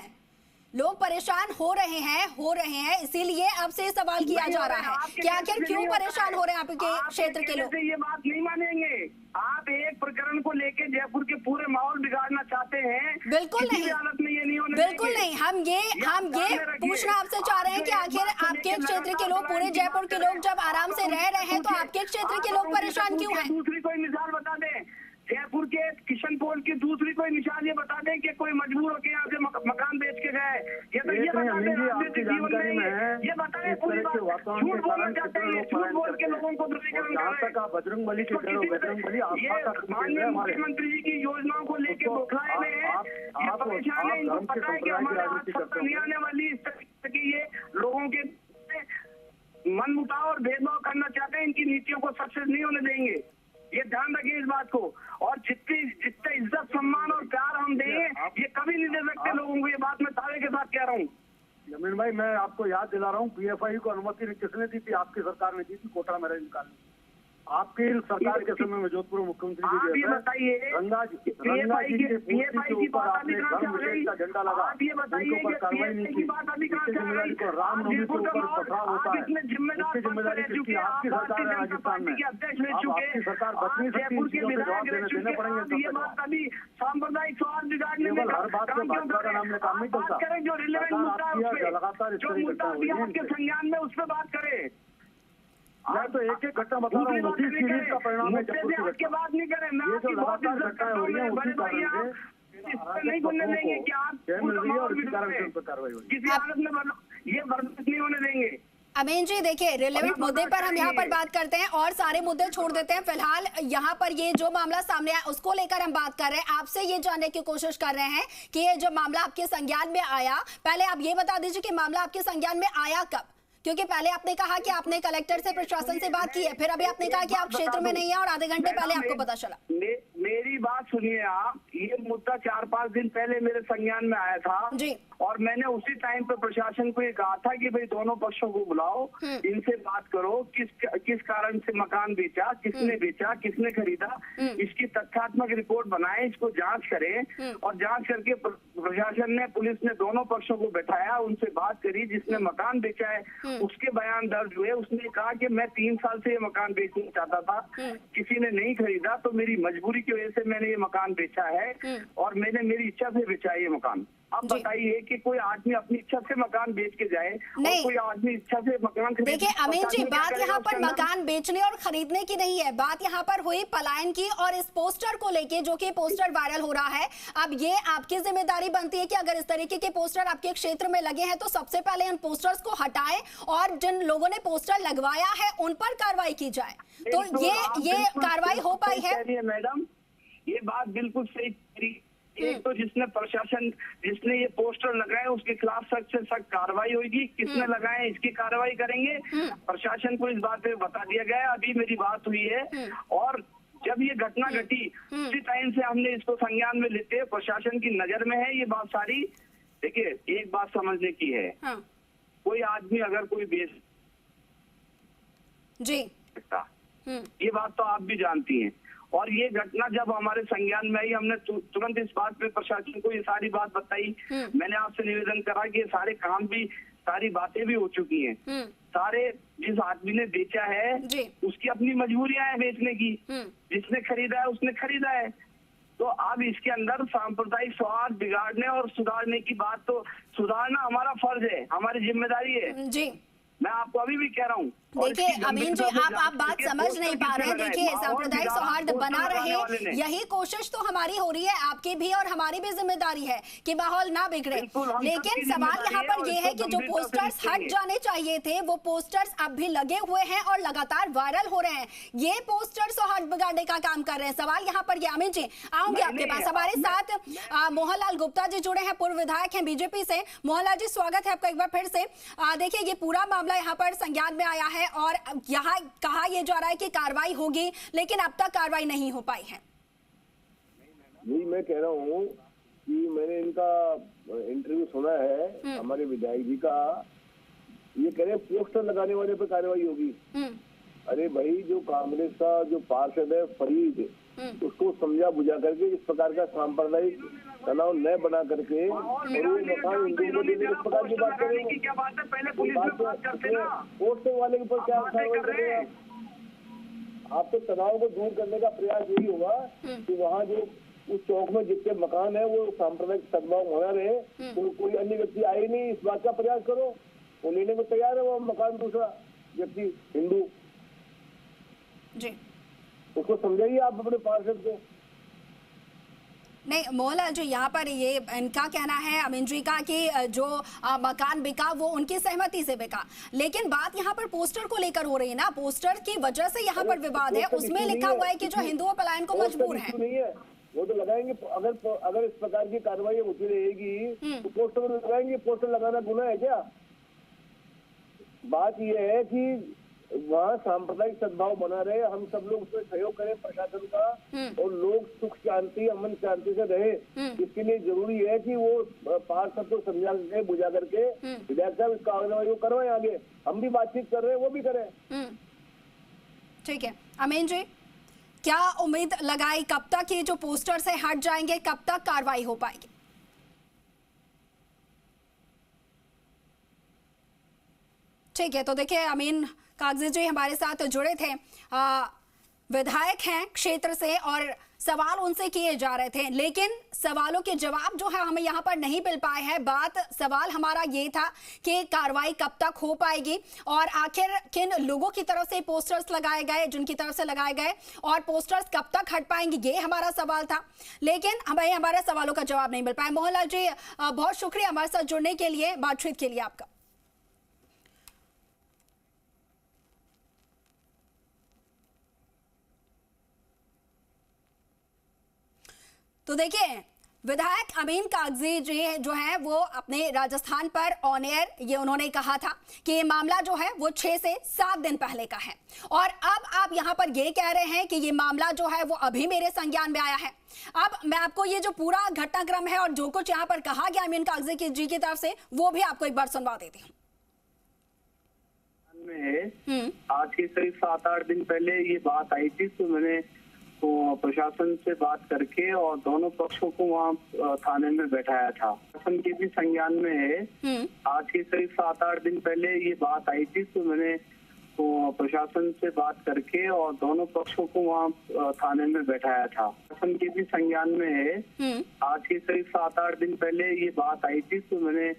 लोग परेशान हो रहे हैं, इसीलिए आपसे सवाल किया जा रहा है कि आखिर क्यों परेशान हो रहे हैं आपके क्षेत्र के लोग। ये बात नहीं मानेंगे। आप एक प्रकरण को लेके जयपुर के पूरे माहौल बिगाड़ना चाहते हैं। बिल्कुल नहीं, हालत में ये नहीं होने बिल्कुल नहीं। हम ये पूछना आपसे चाह रहे हैं कि आखिर आपके क्षेत्र के लोग, पूरे जयपुर के लोग जब आराम से रह रहे हैं, तो आपके क्षेत्र के लोग परेशान क्यों हैं? दूसरी कोई मिसाल बता दें, जयपुर के किशन पोल की दूसरी कोई मिसाल ये बता दें कि कोई मजबूर होकर यहाँ से मकान बेच के गए। ये तो ये बता दें, राजनीतिक जीवन में ये बताएं पूरी बात। झूठ बोलना चाहते हैं, झूठ बोल के लोगों को ध्रुवीकरण कर रहे हैं। ये माननीय मुख्यमंत्री जी की योजनाओं को लेके बौखलाए हुए हैं, ये परेशान है। इनको पता है कि हमारे हाथ सत्ता नहीं आने वाली। इस तरह की ये लोगों के मन मुटाव और भेदभाव करना चाहते हैं, इनकी नीतियों को सक्सेस नहीं होने देंगे। ये ध्यान रखिए इस बात को। और जितने इज्जत सम्मान और प्यार हम देंगे, ये कभी नहीं दे सकते लोगों को। ये बात मैं दावे के साथ कह रहा हूँ। जमीन भाई, मैं आपको याद दिला रहा हूँ, पीएफआई को अनुमति किसने दी थी? आपकी सरकार ने दी थी, कोटा में निकालने। आपकी सरकार के समय में जोधपुर मुख्यमंत्री जी ये बताइए, गंगा जी के की बात अभी कहाँ से आ गई? का झंडा लगा, आप ये बताइए कि पीएफआई की बात अभी कहाँ से आ गई? रामनवमी के ऊपर पथराव होता है, जिम्मेदारी किसकी? आपकी सरकार है राजस्थान में, आपकी सरकार बच नहीं सकती, इन चीजों के जवाब देने पड़ेंगे। ये बात अभी सांप्रदायिक स्वाद बिगाड़ने केवल हर बात को भाजपा का नाम लेकर नहीं चलता। जो रिलेवेंट मुद्दा है, लगातार जो मुद्दा अभी आपके संज्ञान में, उस पर बात करें। मैं तो एक घटना बता रहा हूँ, उसी सीरीज का परिणाम है। के बात नहीं करें, मैं ये जो लगातार घटनाएं हो रही है, उसी कारण से नहीं बोलने देंगे कि आप मिल रही है और इसी कारण से उन पर कार्रवाई हो रही है। किसी हालत में ये बर्दाश्त नहीं होने देंगे। अमीन जी देखिए, रिलेवेंट मुद्दे पर हम यहाँ पर बात करते हैं और सारे मुद्दे छोड़ देते हैं। फिलहाल यहाँ पर ये जो मामला सामने आया उसको लेकर हम बात कर रहे हैं। आपसे ये जानने की कोशिश कर रहे हैं कि ये जो मामला आपके संज्ञान में आया, पहले आप ये बता दीजिए कि मामला आपके संज्ञान में आया कब? क्योंकि पहले आपने कहा कि आपने कलेक्टर से, प्रशासन से बात की है, फिर अभी आपने कहा कि आप क्षेत्र में नहीं है और आधे घंटे पहले आपको पता चला। मेरी बात सुनिए आप, ये मुद्दा 4-5 दिन पहले मेरे संज्ञान में आया था जी, और मैंने उसी टाइम पे प्रशासन को ये कहा था कि भाई दोनों पक्षों को बुलाओ, इनसे बात करो, किस कारण से मकान बेचा, किसने बेचा, किसने खरीदा, इसकी तथ्यात्मक रिपोर्ट बनाए, इसको जांच करें। और जांच करके प्रशासन ने, पुलिस ने दोनों पक्षों को बैठाया, उनसे बात करी। जिसने मकान बेचा है उसके बयान दर्ज हुए। उसने कहा कि मैं 3 साल से ये मकान बेचना चाहता था, किसी ने नहीं खरीदा, तो मेरी मजबूरी की वजह से मैंने ये मकान बेचा है और मैंने मेरी इच्छा से बेचा है ये मकान। अब बताइए कि कोई आदमी अपनी इच्छा से मकान बेच के जाए और कोई आदमी इच्छा से मकान खरीदे? देखिए अमीन जी, बात यहाँ पर मकान बेचने और खरीदने की नहीं है, बात यहाँ पर हुई पलायन की। और इस पोस्टर को लेके, जो कि पोस्टर वायरल हो रहा है, अब ये आपकी जिम्मेदारी बनती है कि अगर इस तरीके के पोस्टर आपके क्षेत्र में लगे हैं तो सबसे पहले इन पोस्टर्स को हटाएं और जिन लोगों ने पोस्टर लगवाया है उन पर कार्रवाई की जाए। तो ये कार्रवाई हो पाई है? मैडम, ये बात बिल्कुल सही। एक तो जिसने ये पोस्टर लगाए उसके खिलाफ सख्त से सख्त कार्रवाई होगी। किसने लगाए इसकी कार्रवाई करेंगे। प्रशासन को इस बात पे बता दिया गया। अभी मेरी बात हुई है और जब ये घटना घटी उसी टाइम से हमने इसको संज्ञान में लेते, प्रशासन की नजर में है ये बात सारी। देखिए एक बात समझने की है, कोई आदमी अगर कोई बेच जी सकता, ये बात तो आप भी जानती हैं। और ये घटना जब हमारे संज्ञान में आई, हमने तुरंत इस बात पे प्रशासन को ये सारी बात बताई। मैंने आपसे निवेदन करा कि ये सारे काम भी, सारी बातें भी हो चुकी हैं। सारे जिस आदमी ने बेचा है उसकी अपनी मजबूरियां हैं बेचने की, जिसने खरीदा है उसने खरीदा है। तो अब इसके अंदर सांप्रदायिक स्वाद बिगाड़ने और सुधारने की बात, तो सुधारना हमारा फर्ज है, हमारी जिम्मेदारी है जी। मैं आपको अभी भी कह रहा हूँ। देखिए अमीन जी, आप बात समझ नहीं पा रहे हैं। देखिए सांप्रदायिक सौहार्द बना रहे, यही कोशिश तो हमारी हो रही है, आपकी भी और हमारी भी जिम्मेदारी है कि माहौल ना बिगड़े। लेकिन सवाल यहाँ पर ये है कि जो पोस्टर्स हट जाने चाहिए थे वो पोस्टर्स अब भी लगे हुए हैं और लगातार वायरल हो रहे हैं। ये पोस्टर सौहार्द बिगाड़ने का काम कर रहे हैं। सवाल यहाँ पर ये, अमीन जी आऊंगी आपके पास। हमारे साथ मोहनलाल गुप्ता जी जुड़े हैं, पूर्व विधायक हैं बीजेपी से। मोहनलाल जी स्वागत है आपका एक बार फिर से। देखिए ये पूरा मामला यहाँ पर संज्ञान में आया है और यहाँ कहा यह जा रहा है कि कार्रवाई होगी, लेकिन अब तक कार्रवाई नहीं हो पाई है। यही मैं कह रहा हूँ कि मैंने इनका इंटरव्यू सुना है हमारे विधायक जी का। ये कह रहे हैं पोस्टर लगाने वाले पर कार्रवाई होगी। अरे भाई, जो कांग्रेस का जो पार्षद है फरीद, उसको समझा बुझा करके इस प्रकार का सांप्रदायिक तनाव न बना करके और ये मकान हिंदुओं को देने इस प्रकार की बात करेंगे। पोस्टर वाले के ऊपर क्या कार्रवाई करेंगे? आप तो तनाव को दूर करने का प्रयास यही होगा कि वहाँ जो उस चौक में जितने मकान है वो सांप्रदायिक सद्भाव होना रहे, तो कोई अन्य व्यक्ति आए नहीं, इस बात का प्रयास करो। वो लेने को तैयार है वो मकान दूसरा व्यक्ति हिंदू जी, उसको समझाइए आप अपने पार्षद को। नहीं मोहनलाल जी, यहाँ पर ये इनका कहना है अमीन जी का कि जो मकान बिका वो उनकी सहमति से बिका, लेकिन बात यहाँ पर पोस्टर को लेकर हो रही है ना। पोस्टर की वजह से यहाँ पर विवाद है। उसमें लिखा हुआ है कि जो हिंदुओं पलायन को मजबूर है। नहीं है, वो तो लगाएंगे। अगर इस प्रकार की कार्रवाई होती रहेगी तो पोस्टर लगाएंगे। पोस्टर लगाना गुनाह है क्या? बात यह है कि वहाँ सांप्रदायिक सद्भाव बना रहे, हम सब लोग उसमें सहयोग करें प्रशासन का, और लोग सुख शांति अमन शांति से रहे। इसके लिए जरूरी है कि वो पार्षद को समझा के बुझा करके विधायक साहब इसका कार्रवाई करवाएं। आगे हम भी बातचीत कर रहे हैं, वो भी करें। ठीक है अमीन जी, क्या उम्मीद लगाई कब तक ये जो पोस्टर से हट जाएंगे, कब तक कार्रवाई हो पाएगी? ठीक है, तो देखिए अमीन कागजी जी हमारे साथ जुड़े थे, विधायक हैं क्षेत्र से और सवाल उनसे किए जा रहे थे, लेकिन सवालों के जवाब जो है हमें यहाँ पर नहीं मिल पाए हैं। सवाल हमारा ये था कि कार्रवाई कब तक हो पाएगी और आखिर किन लोगों की तरफ से पोस्टर्स लगाए गए, जिनकी तरफ से लगाए गए, और पोस्टर्स कब तक हट पाएंगे, ये हमारा सवाल था, लेकिन हमें हमारे सवालों का जवाब नहीं मिल पाया। मोहनलाल जी बहुत शुक्रिया हमारे साथ जुड़ने के लिए, बातचीत के लिए आपका। तो देखिए विधायक अमीन कागजी जी जो है वो अपने राजस्थान पर ऑन एयर ये उन्होंने कहा था कि ये मामला जो है वो 6 से 7 दिन पहले का है, और अब आप यहाँ पर ये कह रहे हैं कि ये मामला जो है वो अभी मेरे संज्ञान में आया है। अब मैं आपको ये जो पूरा घटनाक्रम है और जो कुछ यहाँ पर कहा गया अमीन कागजी जी की तरफ से वो भी आपको एक बार सुनवा देती हूँ। आज ही करीब 7-8 दिन पहले ये बात आई थी, तो मैंने तो प्रशासन से बात करके और दोनों पक्षों को वहाँ थाने में बैठाया था। प्रशासन के भी संज्ञान में है। आज ही करीब 7-8 दिन पहले ये बात आई थी, तो मैंने तो प्रशासन से बात करके और दोनों पक्षों को वहाँ थाने में बैठाया था। प्रशासन के भी संज्ञान में है। आज ही करीब 7-8 दिन पहले ये बात आई थी, तो मैंने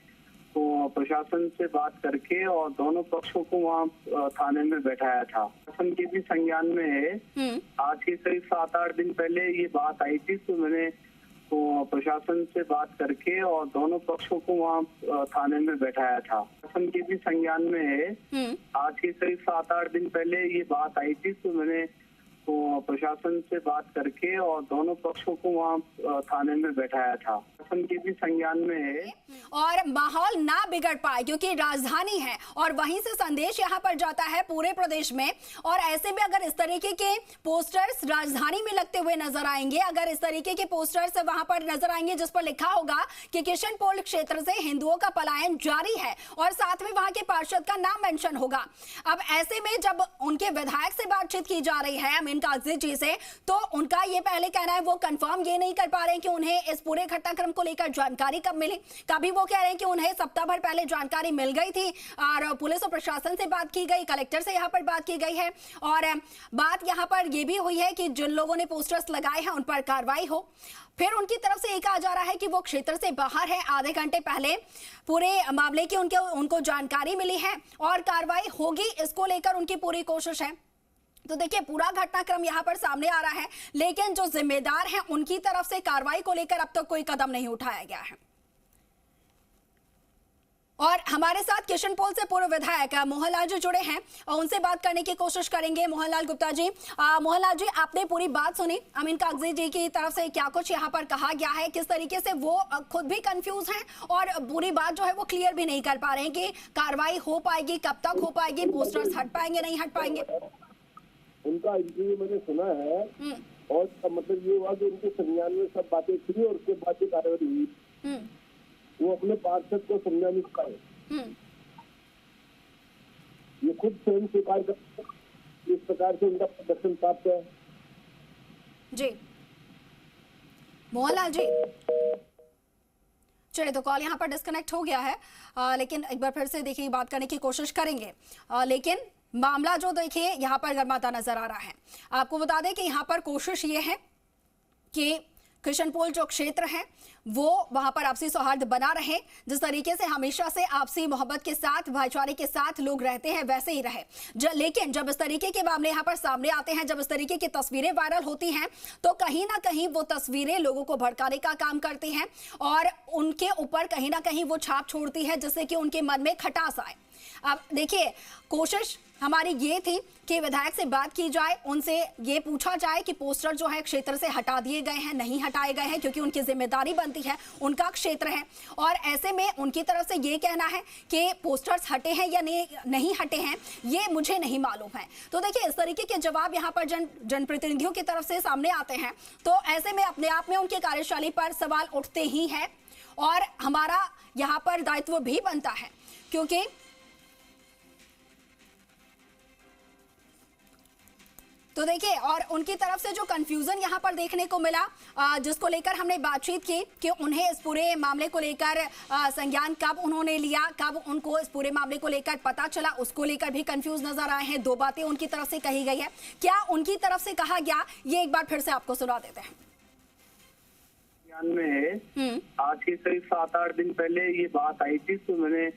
तो प्रशासन से बात करके और दोनों पक्षों को वहाँ थाने में बैठाया था। प्रशासन के भी संज्ञान में है। आज ही करीब 7-8 दिन पहले ये बात आई थी, तो मैंने तो प्रशासन से बात करके और दोनों पक्षों को वहाँ थाने में बैठाया था। प्रशासन के भी संज्ञान में है। आज ही करीब 7-8 दिन पहले ये बात आई थी, तो मैंने तो प्रशासन से बात करके और दोनों पक्षों को वहाँ थाने में बैठाया था। प्रशासन के भी संज्ञान में है। और माहौल ना बिगड़ पाए, क्योंकि राजधानी है और वहीं से संदेश यहाँ पर जाता है पूरे प्रदेश में, और ऐसे में अगर इस तरीके के पोस्टर्स राजधानी में लगते हुए नजर आएंगे, अगर इस तरीके के पोस्टर्स वहां पर नजर आएंगे जिस पर लिखा होगा कि किशनपोल क्षेत्र से हिंदुओं का पलायन जारी है और साथ में वहां के पार्षद का नाम मेंशन होगा, अब ऐसे में जब उनके विधायक से बातचीत की जा रही है अमीन कागजी जी से, तो उनका ये पहले कहना है वो कंफर्म ये नहीं कर पा रहे हैं कि उन्हें इस पूरे घटनाक्रम उनको लेकर जानकारी कब मिली? कभी वो कह रहे हैं कि उन्हें सप्ताह भर पहले जानकारी मिल गई थी और पुलिस और प्रशासन से बात की गई, कलेक्टर से यहाँ पर बात की गई है और बात यहाँ पर यह भी हुई है कि जिन लोगों ने पोस्टर्स लगाए हैं उन पर कार्रवाई हो। फिर उनकी तरफ से ये कहा जा रहा है कि वो क्षेत्र से बाहर है, आधे घंटे पहले पूरे मामले की उनको जानकारी मिली है और कार्रवाई होगी, इसको लेकर उनकी पूरी कोशिश है। तो देखिए पूरा घटनाक्रम यहाँ पर सामने आ रहा है, लेकिन जो जिम्मेदार हैं उनकी तरफ से कार्रवाई को लेकर अब तक कोई कदम नहीं उठाया गया है। और हमारे साथ किशनपोल से पूर्व विधायक मोहनलाल जी जुड़े हैं और उनसे बात करने की कोशिश करेंगे। मोहनलाल गुप्ता जी, मोहनलाल जी, आपने पूरी बात सुनी अमीन कागजी जी की तरफ से क्या कुछ यहाँ पर कहा गया है, किस तरीके से वो खुद भी कंफ्यूज हैं और पूरी बात जो है वो क्लियर भी नहीं कर पा रहे हैं कि कार्रवाई हो पाएगी, कब तक हो पाएगी, पोस्टर्स हट पाएंगे नहीं हट पाएंगे? उनका इंटरव्यू मैंने सुना है और मतलब ये हुआ कि उनके संज्ञान में सब बातें थी और उसके बाद जो कार्रवाई हुई वो अपने पार्षद को समझा नहीं पाए। ये खुद स्वयं स्वीकार कर इस प्रकार से उनका प्रदर्शन प्राप्त है। जी मोहनलाल जी, चलिए तो कॉल यहाँ पर डिस्कनेक्ट हो गया है, लेकिन एक बार फिर से देखिए बात करने की कोशिश करेंगे। लेकिन मामला जो देखिए यहाँ पर गर्माता नजर आ रहा है। आपको बता दें कि यहाँ पर कोशिश ये है कि किशनपोल जो क्षेत्र है वो वहां पर आपसी सौहार्द बना रहे, जिस तरीके से हमेशा से आपसी मोहब्बत के साथ, भाईचारे के साथ लोग रहते हैं वैसे ही रहे। लेकिन जब इस तरीके के मामले यहाँ पर सामने आते हैं, जब इस तरीके की तस्वीरें वायरल होती हैं, तो कहीं ना कहीं वो तस्वीरें लोगों को भड़काने का काम करती हैं और उनके ऊपर कहीं ना कहीं वो छाप छोड़ती है, जिससे कि उनके मन में खटास आए। अब देखिए कोशिश हमारी ये थी कि विधायक से बात की जाए, उनसे ये पूछा जाए कि पोस्टर जो है क्षेत्र से हटा दिए गए हैं, नहीं हटाए गए हैं, क्योंकि उनकी जिम्मेदारी बनती है, उनका क्षेत्र है और ऐसे में उनकी तरफ से ये कहना है कि पोस्टर्स हटे हैं या नहीं हटे हैं ये मुझे नहीं मालूम है। तो देखिए इस तरीके के जवाब यहाँ पर जनप्रतिनिधियों की तरफ से सामने आते हैं, तो ऐसे में अपने आप में उनकी कार्यशैली पर सवाल उठते ही है और हमारा यहाँ पर दायित्व भी बनता है, क्योंकि तो देखिए और उनकी तरफ से जो कंफ्यूजन यहाँ पर देखने को मिला, जिसको लेकर हमने बातचीत की कि उन्हें इस पूरे मामले को लेकर संज्ञान कब उन्होंने लिया, कब उनको इस पूरे मामले को लेकर पता चला, उसको लेकर भी कंफ्यूज नजर आए हैं। दो बातें उनकी तरफ से कही गई है, क्या उनकी तरफ से कहा गया ये एक बार फिर से आपको सुना देते हैं। में आज के करीब 7-8 दिन पहले ये बात आई थी, तो मैंने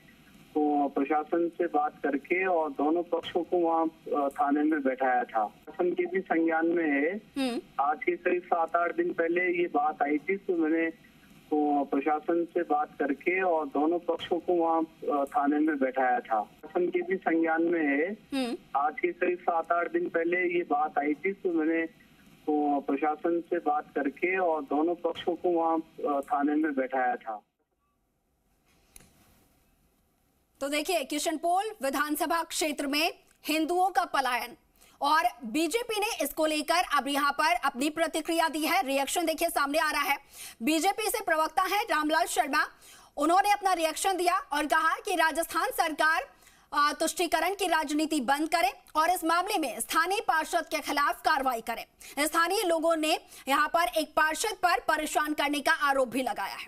तो प्रशासन से बात करके और दोनों पक्षों को वहाँ थाने में बैठाया था। प्रशासन के भी संज्ञान में है। आज के करीब 7-8 दिन पहले ये बात आई थी, तो मैंने तो प्रशासन से बात करके और दोनों पक्षों को वहाँ थाने में बैठाया था। प्रशासन के भी संज्ञान में है। आज के करीब 7-8 दिन पहले ये बात आई थी, तो मैंने तो प्रशासन से बात करके और दोनों पक्षों को वहाँ थाने में बैठाया था। तो देखिए किशनपोल विधानसभा क्षेत्र में हिंदुओं का पलायन और बीजेपी ने इसको लेकर अब यहां पर अपनी प्रतिक्रिया दी है। रिएक्शन देखिए सामने आ रहा है। बीजेपी से प्रवक्ता है रामलाल शर्मा, उन्होंने अपना रिएक्शन दिया और कहा कि राजस्थान सरकार तुष्टीकरण की राजनीति बंद करे और इस मामले में स्थानीय पार्षद के खिलाफ कार्रवाई करे। स्थानीय लोगों ने यहां पर एक पार्षद पर परेशान करने का आरोप भी लगाया है।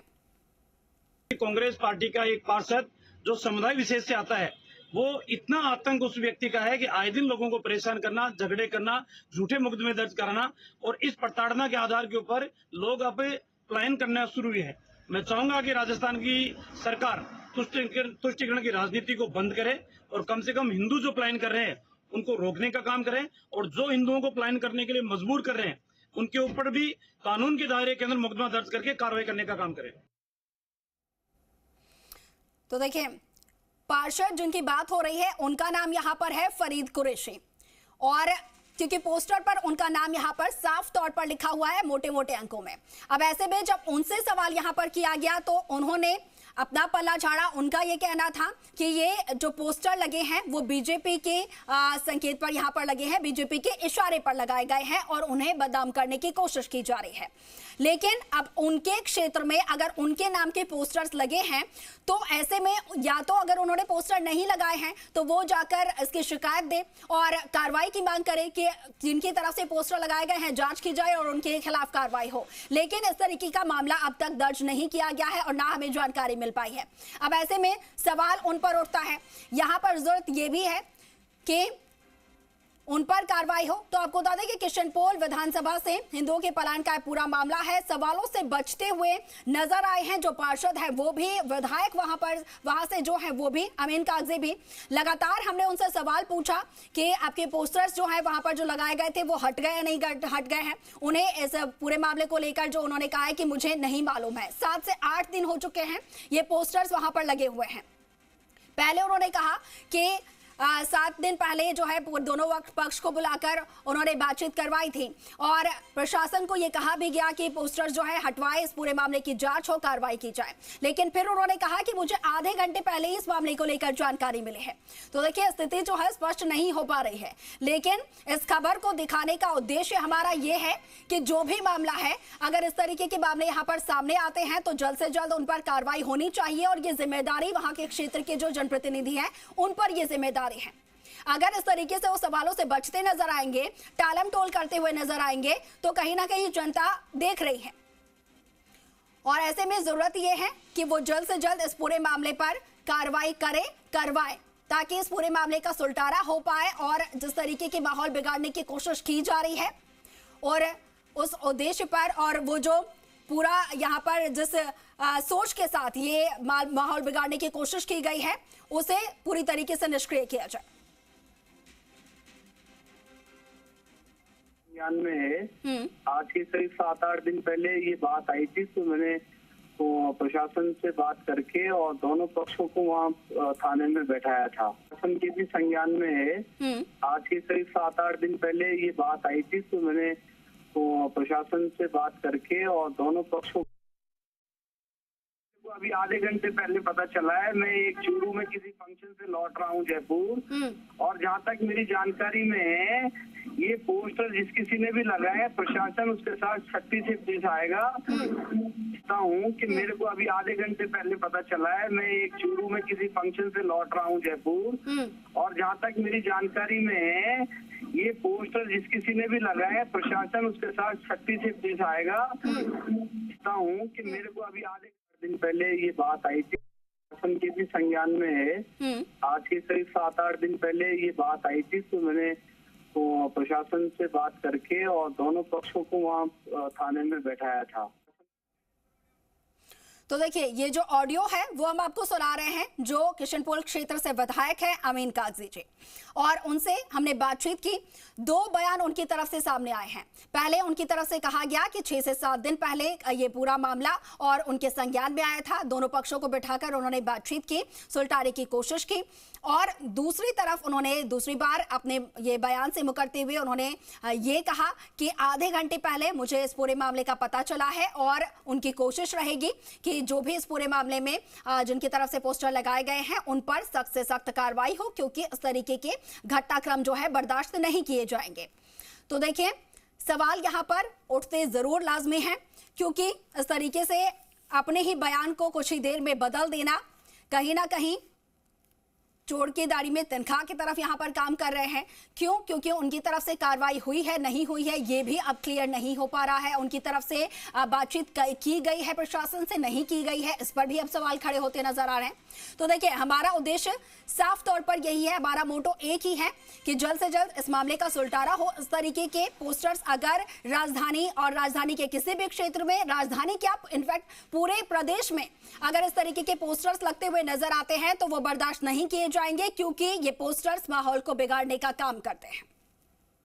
कांग्रेस पार्टी का एक पार्षद जो समुदाय विशेष से आता है, वो इतना आतंक उस व्यक्ति का है कि आए दिन लोगों को परेशान करना, झगड़े करना, झूठे मुकदमे दर्ज कराना और इस प्रताड़ना के आधार के ऊपर लोग अब पलायन करना शुरू हुए हैं। मैं चाहूंगा कि राजस्थान की सरकार तुष्टीकरण की राजनीति को बंद करे और कम से कम हिंदू जो पलायन कर रहे हैं उनको रोकने का काम करें और जो हिंदुओं को पलायन करने के लिए मजबूर कर रहे हैं उनके ऊपर भी कानून के दायरे के अंदर मुकदमा दर्ज करके कार्रवाई करने का काम करें। तो देखिए पार्षद जिनकी बात हो रही है उनका नाम यहां पर है फरीद कुरैशी और क्योंकि पोस्टर पर उनका नाम यहां पर साफ तौर पर लिखा हुआ है मोटे मोटे अंकों में। अब ऐसे में जब उनसे सवाल यहां पर किया गया तो उन्होंने अपना पल्ला झाड़ा। उनका ये कहना था कि ये जो पोस्टर लगे हैं वो बीजेपी के संकेत पर यहाँ पर लगे हैं, बीजेपी के इशारे पर लगाए गए हैं और उन्हें बदनाम करने की कोशिश की जा रही है। लेकिन अब उनके क्षेत्र में अगर उनके नाम के पोस्टर्स लगे हैं तो ऐसे में या तो अगर उन्होंने पोस्टर नहीं लगाए हैं तो वो जाकर इसकी शिकायत दे और कार्रवाई की मांग करे कि जिनकी तरफ से पोस्टर लगाए गए हैं जांच की जाए और उनके खिलाफ कार्रवाई हो। लेकिन इस तरीके का मामला अब तक दर्ज नहीं किया गया है और ना हमें जानकारी मिल पाई है। अब ऐसे में सवाल उन पर उठता है, यहां पर जरूरत यह भी है कि उन पर कार्रवाई हो। तो आपको बता दें कि किशनपोल विधानसभा से हिंदुओं के पलायन का पूरा मामला है। सवालों से बचते हुए नजर आए हैं जो पार्षद है वो भी, विधायक वहां से जो है वो भी, अमीन कागजी भी। लगातार हमने उनसे सवाल पूछा कि आपके पोस्टर्स जो है वहां पर जो लगाए गए थे वो हट गए या नहीं हट गए हैं। उन्हें इस पूरे मामले को लेकर जो उन्होंने कहा है कि मुझे नहीं मालूम है। 7 से 8 दिन हो चुके हैं ये पोस्टर्स वहां पर लगे हुए हैं। पहले उन्होंने कहा कि 7 दिन पहले जो है दोनों पक्ष को बुलाकर उन्होंने बातचीत करवाई थी और प्रशासन को यह कहा भी गया कि पोस्टर जो है हटवाए, इस पूरे मामले की जांच हो, कार्रवाई की जाए। लेकिन फिर उन्होंने कहा कि मुझे आधे घंटे पहले ही इस मामले को लेकर जानकारी मिली है। तो देखिए स्थिति जो है स्पष्ट नहीं हो पा रही है, लेकिन इस खबर को दिखाने का उद्देश्य हमारा ये है कि जो भी मामला है, अगर इस तरीके के मामले यहाँ पर सामने आते हैं तो जल्द से जल्द उन पर कार्रवाई होनी चाहिए और ये जिम्मेदारी वहां के क्षेत्र के जो जनप्रतिनिधि है उन पर यह जिम्मेदारी है। अगर इस तरीके से वो सवालों से बचते नजर आएंगे, टालम टोल करते हुए नजर आएंगे तो कहीं ना कहीं जनता देख रही है और ऐसे में जरूरत यह है कि वो जल्द से जल्द इस पूरे मामले पर कार्रवाई करवाए ताकि इस पूरे मामले का सुलटारा हो पाए। और जिस तरीके के माहौल बिगाड़ने की कोशिश की जा रही है और उस उद्देश्य पर और वो जो पूरा यहाँ पर जिस सोच के साथ ये माहौल बिगाड़ने की कोशिश की गई है उसे पूरी तरीके से निष्क्रिय किया जाए। में है आज के करीब 7-8 दिन पहले ये बात आई थी तो मैंने प्रशासन से बात करके और दोनों पक्षों को वहाँ थाने में बैठाया था। प्रशासन के भी संज्ञान में है आज के करीब 7-8 दिन पहले ये बात आई थी तो मैंने प्रशासन से बात करके और दोनों पक्षों अभी आधे घंटे पहले पता चला है। मैं एक चूरू में किसी फंक्शन से लौट रहा हूँ जयपुर और जहाँ तक मेरी जानकारी में है ये पोस्टर जिस किसी ने भी लगाया है प्रशासन उसके साथ सख्ती से पेश आएगा। हूँ कि मेरे को अभी आधे घंटे पहले पता चला है। मैं एक चूरू में किसी फंक्शन से लौट रहा हूँ जयपुर और जहाँ तक मेरी जानकारी में है ये पोस्टर जिस किसी ने भी लगाया है प्रशासन उसके साथ सख्ती से पेश आएगा। हूँ कि मेरे को अभी आधे दिन पहले ये बात आई थी, प्रशासन के भी संज्ञान में है आज के करीब 7-8 दिन पहले ये बात आई थी तो मैंने प्रशासन से बात करके और दोनों पक्षों को वहाँ थाने में बैठाया था। तो देखिए ये जो ऑडियो है वो हम आपको सुना रहे हैं जो किशनपोल क्षेत्र से विधायक है अमीन कागजी जी, और उनसे हमने बातचीत की। 2 बयान उनकी तरफ से सामने आए हैं। पहले उनकी तरफ से कहा गया कि 6 से 7 दिन पहले ये पूरा मामला और उनके संज्ञान में आया था। दोनों पक्षों को बिठाकर उन्होंने बातचीत की, सुलटाने की कोशिश की और दूसरी तरफ उन्होंने दूसरी बार अपने ये बयान से मुकरते हुए उन्होंने ये कहा कि आधे घंटे पहले मुझे इस पूरे मामले का पता चला है और उनकी कोशिश रहेगी कि जो भी इस पूरे मामले में जिनकी तरफ से पोस्टर लगाए गए हैं उन पर सख्त से सख्त कार्रवाई हो, क्योंकि इस तरीके के घटनाक्रम जो है बर्दाश्त नहीं किए जाएंगे। तो देखिए सवाल यहां पर उठते जरूर लाजमी हैं, क्योंकि इस तरीके से अपने ही बयान को कुछ ही देर में बदल देना कहीं ना कहीं चोर की दाढ़ी में तनख्वाह की तरफ यहां पर काम कर रहे हैं। क्यों? क्योंकि उनकी तरफ से कार्रवाई हुई है नहीं हुई है ये भी अब क्लियर नहीं हो पा रहा है। उनकी तरफ से बातचीत की गई है, प्रशासन से नहीं की गई है, इस पर भी अब सवाल खड़े होते नजर आ रहे हैं। तो देखिए हमारा उद्देश्य साफ तौर पर यही है, हमारा मोटो एक ही है कि जल्द से जल्द इस मामले का सुलटारा हो। इस तरीके के पोस्टर्स अगर राजधानी और राजधानी के किसी भी क्षेत्र में, राजधानी क्या इनफैक्ट पूरे प्रदेश में अगर इस तरीके के पोस्टर्स लगते हुए नजर आते हैं तो वो बर्दाश्त नहीं किए जाएंगे, क्योंकि ये पोस्टर्स माहौल को बिगाड़ने का काम करते हैं।